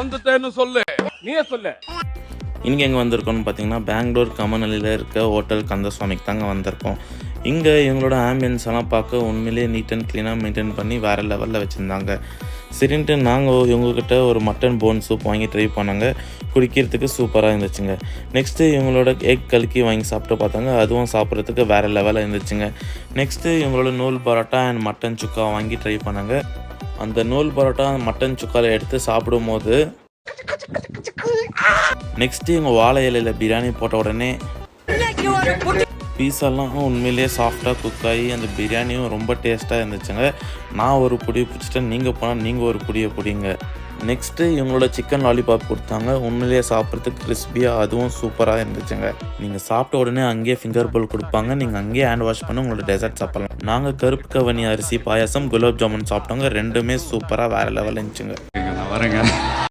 வந்துட்டேன்னு சொல்லு, நீயே சொல்லு. இங்கே எங்கே வந்திருக்கோம்னு பார்த்தீங்கன்னா பெங்களூர் கமநல்லியில் இருக்க ஹோட்டல் கந்தசுவாமிக்கு தாங்க வந்திருக்கோம். இங்கே இவங்களோட ஆம்பியன்ஸ் எல்லாம் பார்க்க உண்மையிலேயே நீட் அண்ட் க்ளீனாக மெயின்டைன் பண்ணி வேறு லெவலில் வச்சுருந்தாங்க. சரின்ட்டு நாங்கள் இவங்கக்கிட்ட ஒரு மட்டன் போன் சூப் வாங்கி ட்ரை பண்ணாங்க. குடிக்கிறதுக்கு சூப்பராக இருந்துச்சுங்க. நெக்ஸ்ட்டு இவங்களோட எக் கலக்கி வாங்கி சாப்பிட்டு பார்த்தாங்க. அதுவும் சாப்பிட்றதுக்கு வேறு லெவலில் இருந்துச்சுங்க. நெக்ஸ்ட்டு இவங்களோட நூல் பரோட்டா அண்ட் மட்டன் சுக்கா வாங்கி ட்ரை பண்ணாங்க. அந்த நூல் பரோட்டா மட்டன் சுக்காவில் எடுத்து சாப்பிடும்போது நெக்ஸ்ட்டு இவங்க வாழை இலையில் பிரியாணி போட்ட உடனே பீஸெல்லாம் உண்மையிலேயே சாஃப்டாக குக் ஆகி அந்த பிரியாணியும் ரொம்ப டேஸ்ட்டாக இருந்துச்சுங்க. நான் ஒரு புடி பிடிச்சிட்டேன், நீங்கள் போனால் நீங்கள் ஒரு புடியை பிடிங்க. நெக்ஸ்ட்டு இவங்களோட சிக்கன் லாலிபாப் கொடுத்தாங்க. உண்மையிலேயே சாப்பிட்றதுக்கு கிறிஸ்பியாக அதுவும் சூப்பராக இருந்துச்சுங்க. நீங்கள் சாப்பிட்ட உடனே அங்கேயே ஃபிங்கர் பவுல் கொடுப்பாங்க. நீங்கள் அங்கேயே ஹேண்ட் வாஷ் பண்ணி உங்களோட டெசர்ட் சாப்பிட்லாம். நாங்கள் கருப்பு கவனி அரிசி பாயாசம் குலாப் ஜாமுன் சாப்பிட்டோங்க. ரெண்டுமே சூப்பராக வேறு லெவல் இருந்துச்சுங்க. நான் வரேங்க.